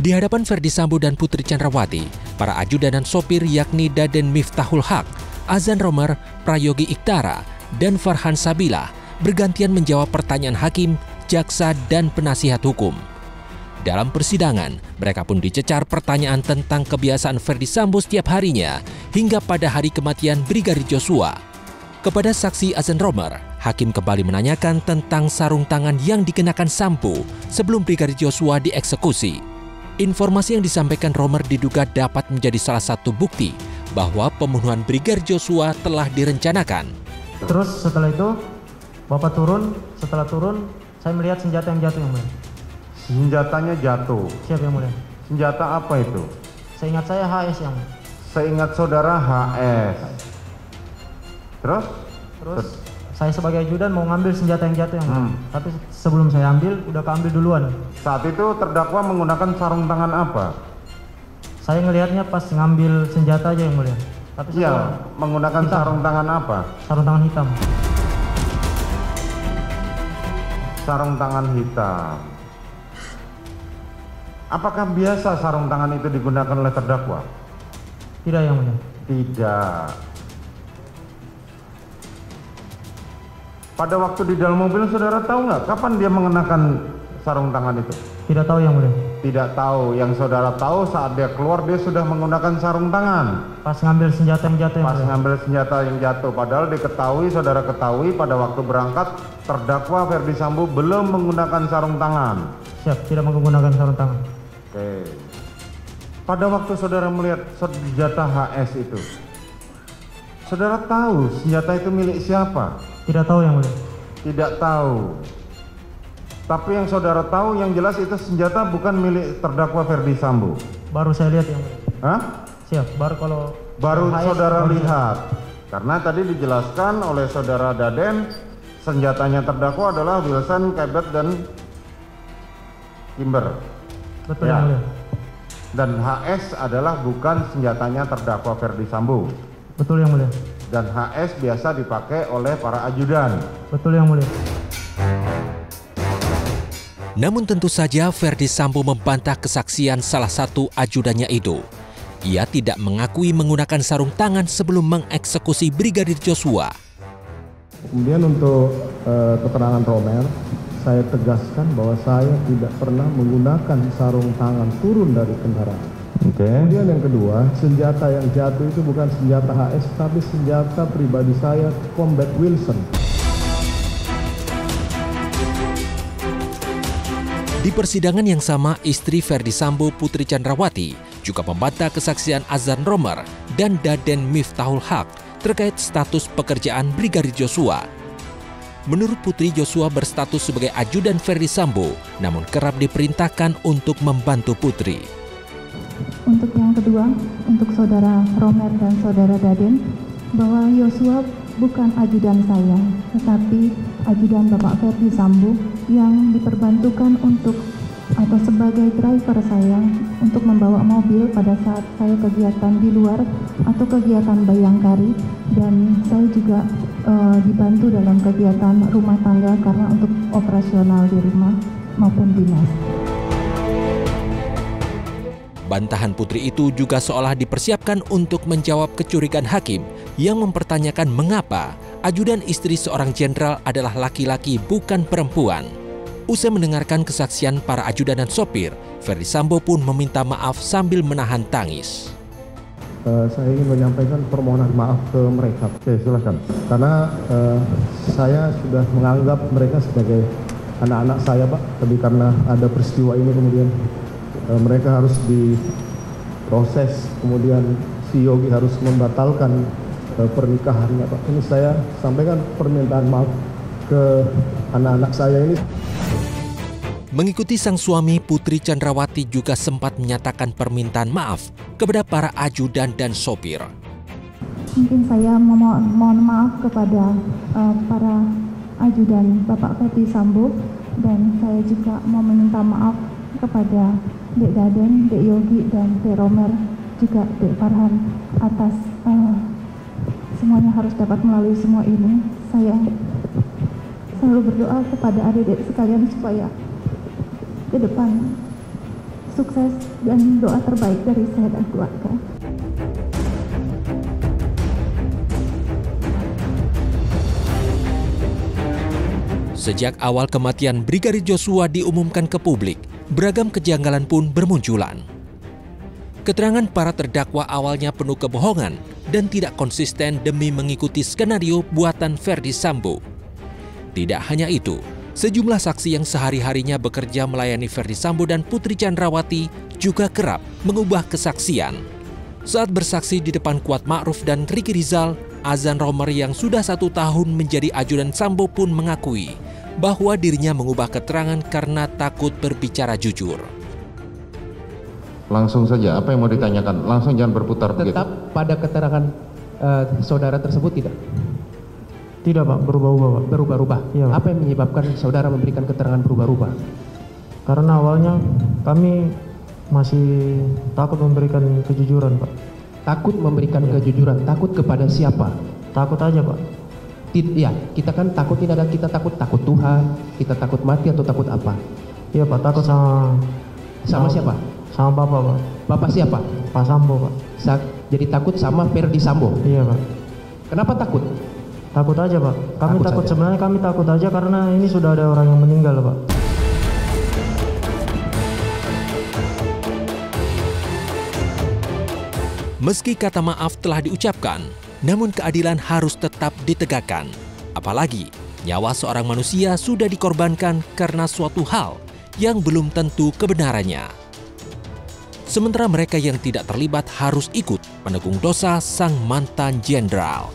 Di hadapan Ferdy Sambo dan Putri Chandrawati, para ajudan dan sopir yakni Daden Miftahul Haq, Azan Romer, Prayogi Iktara, dan Farhan Sabila bergantian menjawab pertanyaan hakim, jaksa, dan penasihat hukum. Dalam persidangan, mereka pun dicecar pertanyaan tentang kebiasaan Ferdy Sambo setiap harinya hingga pada hari kematian Brigadir Joshua. Kepada saksi Azan Romer, hakim kembali menanyakan tentang sarung tangan yang dikenakan Sambo sebelum Brigadir Joshua dieksekusi. Informasi yang disampaikan Romer diduga dapat menjadi salah satu bukti bahwa pembunuhan Brigadir Joshua telah direncanakan. Terus setelah itu, Bapak turun, setelah turun, saya melihat senjata yang jatuh, yang mulia. Senjatanya jatuh? Siap, yang mulia. Senjata apa itu? Seingat saya HS, yang mulia. Seingat saudara HS. Terus saya sebagai ajudan mau ngambil senjata yang jatuh, yang mulia. Tapi sebelum saya ambil, udah keambil duluan. Saat itu terdakwa menggunakan sarung tangan apa? Saya ngelihatnya pas ngambil senjata aja, yang mulia. Tapi iya, menggunakan hitam. Sarung tangan apa? Sarung tangan hitam. Sarung tangan hitam. Apakah biasa sarung tangan itu digunakan oleh terdakwa? Tidak, yang mulia. Tidak. Pada waktu di dalam mobil, saudara tahu nggak kapan dia mengenakan sarung tangan itu? Tidak tahu, yang mulia. Tidak tahu. Yang saudara tahu saat dia keluar dia sudah menggunakan sarung tangan. Pas ngambil senjata yang jatuh. Pas ngambil senjata yang jatuh. Padahal diketahui, saudara ketahui pada waktu berangkat terdakwa Ferdy Sambo belum menggunakan sarung tangan. Siap, tidak menggunakan sarung tangan. Oke. Pada waktu saudara melihat senjata HS itu, saudara tahu senjata itu milik siapa? Tidak tahu, yang mulia. Tidak tahu. Tapi yang saudara tahu yang jelas itu senjata bukan milik terdakwa Ferdy Sambo. Baru saya lihat, yang mulia. Hah? Siap, baru saudara lihat. Karena tadi dijelaskan oleh saudara Daden, senjatanya terdakwa adalah Wilson, Cabot, dan Kimber. Betul, ya. Yang mulia. Dan HS adalah bukan senjatanya terdakwa Ferdy Sambo. Betul, yang mulia. Dan HS biasa dipakai oleh para ajudan. Betul, yang mulia. Namun tentu saja Ferdy Sambo membantah kesaksian salah satu ajudannya itu. Ia tidak mengakui menggunakan sarung tangan sebelum mengeksekusi Brigadir Joshua. Kemudian untuk keterangan Romer, saya tegaskan bahwa saya tidak pernah menggunakan sarung tangan turun dari kendaraan. Kemudian yang kedua, senjata yang jatuh itu bukan senjata HS, tapi senjata pribadi saya, Combat Wilson. Di persidangan yang sama, istri Ferdy Sambo, Putri Chandrawati, juga membantah kesaksian Azan Romer dan Daden Miftahul Haq terkait status pekerjaan Brigadir Joshua. Menurut Putri, Joshua berstatus sebagai ajudan Ferdy Sambo, namun kerap diperintahkan untuk membantu Putri. Untuk yang kedua, untuk saudara Romer dan saudara Daden, bahwa Joshua bukan ajudan saya, tetapi ajudan Bapak Ferdy Sambo yang diperbantukan untuk atau sebagai driver saya untuk membawa mobil pada saat saya kegiatan di luar atau kegiatan bayangkari, dan saya juga dibantu dalam kegiatan rumah tangga karena untuk operasional di rumah maupun dinas. Bantahan Putri itu juga seolah dipersiapkan untuk menjawab kecurigaan hakim yang mempertanyakan mengapa ajudan istri seorang jenderal adalah laki-laki bukan perempuan. Usai mendengarkan kesaksian para ajudan dan sopir, Ferdy Sambo pun meminta maaf sambil menahan tangis. Saya ingin menyampaikan permohonan maaf ke mereka. Oke, silakan. Karena saya sudah menganggap mereka sebagai anak-anak saya, Pak. Tapi karena ada peristiwa ini kemudian mereka harus diproses, kemudian si Yogi harus membatalkan pernikahannya, Pak. Ini saya sampaikan permintaan maaf ke anak-anak saya ini. Mengikuti sang suami, Putri Chandrawati juga sempat menyatakan permintaan maaf kepada para ajudan dan sopir. Mungkin saya mohon maaf kepada para ajudan Bapak Ferdy Sambo, dan saya juga mau meminta maaf kepada Dek Daden, Dek Yogi, dan Dek Romer, juga Dek Farhan atas semuanya harus dapat melalui semua ini. Saya selalu berdoa kepada adik-adik sekalian supaya ke depan sukses dan doa terbaik dari saya dan keluarga. Sejak awal kematian Brigadir Joshua diumumkan ke publik, beragam kejanggalan pun bermunculan. Keterangan para terdakwa awalnya penuh kebohongan dan tidak konsisten demi mengikuti skenario buatan Ferdy Sambo. Tidak hanya itu, sejumlah saksi yang sehari-harinya bekerja melayani Ferdy Sambo dan Putri Chandrawati juga kerap mengubah kesaksian. Saat bersaksi di depan Kuat Ma'ruf dan Ricky Rizal, Azan Romer yang sudah 1 tahun menjadi ajudan Sambo pun mengakui bahwa dirinya mengubah keterangan karena takut berbicara jujur. Langsung saja, apa yang mau ditanyakan? Langsung, jangan berputar begitu. Tetap pada keterangan saudara tersebut tidak? Tidak Pak, berubah-ubah Pak. Berubah-ubah? Iya, Pak. Apa yang menyebabkan saudara memberikan keterangan berubah-ubah? Karena awalnya kami masih takut memberikan kejujuran Pak. Takut memberikan kejujuran, takut kepada siapa? Takut aja Pak. Ya, kita kan takut tidak ada, kita takut Tuhan, kita takut mati atau takut apa? Iya Pak, takut Sama siapa? Sama Bapak Pak. Bapak siapa? Pak Sambo Pak. Jadi takut sama Ferdy Sambo? Iya Pak. Kenapa takut? Takut aja Pak. Kami takut saja. sebenarnya kami takut aja karena ini sudah ada orang yang meninggal Pak. Meski kata maaf telah diucapkan, namun keadilan harus tetap ditegakkan. Apalagi nyawa seorang manusia sudah dikorbankan karena suatu hal yang belum tentu kebenarannya. Sementara mereka yang tidak terlibat harus ikut menanggung dosa sang mantan jenderal.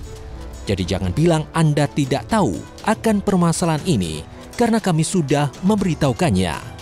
Jadi jangan bilang Anda tidak tahu akan permasalahan ini karena kami sudah memberitahukannya.